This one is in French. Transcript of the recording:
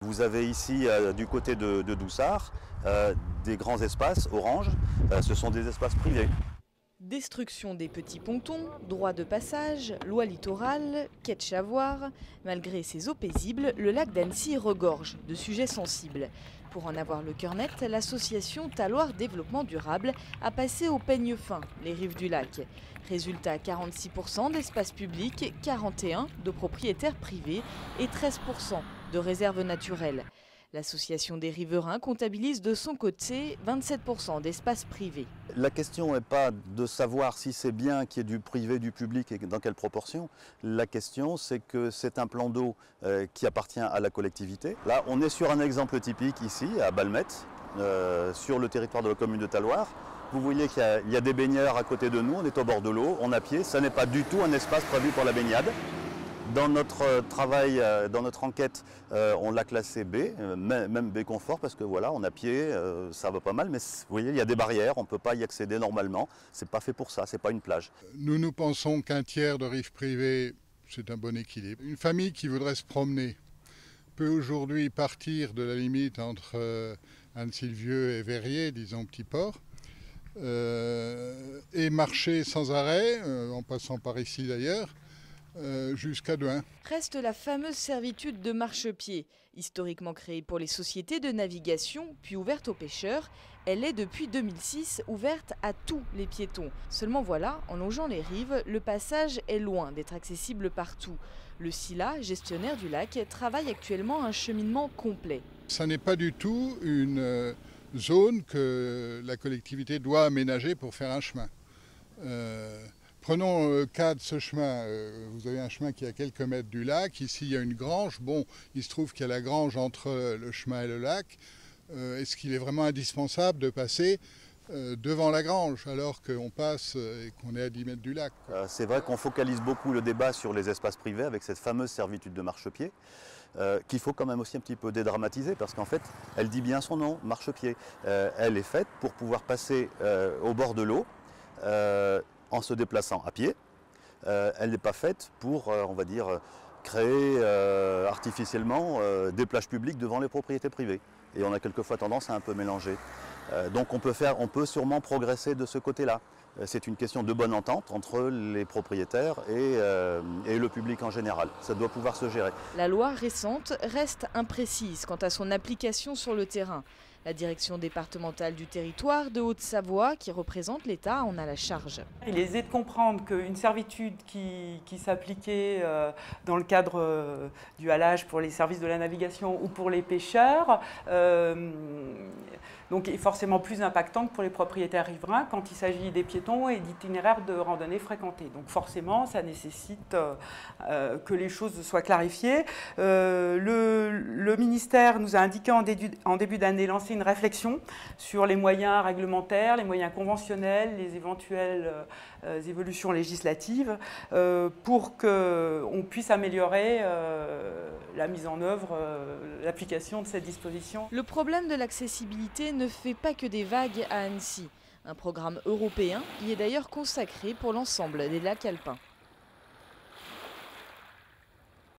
Vous avez ici, du côté de Doussard, des grands espaces orange. Ce sont des espaces privés. Destruction des petits pontons, droit de passage, loi littorale, quai de Chavoir. Malgré ses eaux paisibles, le lac d'Annecy regorge de sujets sensibles. Pour en avoir le cœur net, l'association Taloir Développement Durable a passé au peigne fin les rives du lac. Résultat, 46% d'espace public, 41% de propriétaires privés et 13% de réserves naturelles. L'association des riverains comptabilise de son côté 27% d'espace privé. La question n'est pas de savoir si c'est bien qu'il y ait du privé, du public et dans quelle proportion. La question, c'est que c'est un plan d'eau qui appartient à la collectivité. Là, on est sur un exemple typique ici, à Balmette, sur le territoire de la commune de Taloir. Vous voyez qu'il y a des baigneurs à côté de nous, on est au bord de l'eau, on est à pied. Ça n'est pas du tout un espace prévu pour la baignade. Dans notre travail, dans notre enquête, on l'a classé B, même B confort, parce que voilà, on a pied, ça va pas mal, mais vous voyez, il y a des barrières, on ne peut pas y accéder normalement. C'est pas fait pour ça, c'est pas une plage. Nous pensons qu'un tiers de rive privée, c'est un bon équilibre. Une famille qui voudrait se promener peut aujourd'hui partir de la limite entre Annecy-le-Vieux et Verrier, disons Petit Port, et marcher sans arrêt, en passant par ici d'ailleurs, jusqu'à Douin. Reste la fameuse servitude de marchepied. Historiquement créée pour les sociétés de navigation, puis ouverte aux pêcheurs, elle est depuis 2006 ouverte à tous les piétons. Seulement voilà, en longeant les rives, le passage est loin d'être accessible partout. Le SILA, gestionnaire du lac, travaille actuellement à un cheminement complet. Ça n'est pas du tout une zone que la collectivité doit aménager pour faire un chemin. Prenons le cas de ce chemin. Vous avez un chemin qui est à quelques mètres du lac. Ici, il y a une grange. Bon, il se trouve qu'il y a la grange entre le chemin et le lac. Est-ce qu'il est vraiment indispensable de passer devant la grange alors qu'on passe et qu'on est à 10 mètres du lac? C'est vrai qu'on focalise beaucoup le débat sur les espaces privés avec cette fameuse servitude de marchepied. Qu'il faut quand même aussi un petit peu dédramatiser parce qu'en fait, elle dit bien son nom, marchepied. Elle est faite pour pouvoir passer au bord de l'eau en se déplaçant à pied. Elle n'est pas faite pour, on va dire, créer artificiellement des plages publiques devant les propriétés privées. Et on a quelquefois tendance à un peu mélanger. Donc on peut sûrement progresser de ce côté-là. C'est une question de bonne entente entre les propriétaires et le public en général. Ça doit pouvoir se gérer. La loi récente reste imprécise quant à son application sur le terrain. La direction départementale du territoire de Haute-Savoie, qui représente l'État, en a la charge. Il est aisé de comprendre qu'une servitude qui s'appliquait dans le cadre du halage pour les services de la navigation ou pour les pêcheurs, donc est forcément plus impactante pour les propriétaires riverains quand il s'agit des piétons et d'itinéraires de randonnée fréquentés. Donc forcément, ça nécessite que les choses soient clarifiées. Le ministère nous a indiqué en début d'année lancer une réflexion sur les moyens réglementaires, les moyens conventionnels, les éventuelles évolutions législatives pour qu'on puisse améliorer la mise en œuvre, l'application de cette disposition. Le problème de l'accessibilité ne fait pas que des vagues à Annecy. Un programme européen y est d'ailleurs consacré pour l'ensemble des lacs alpins.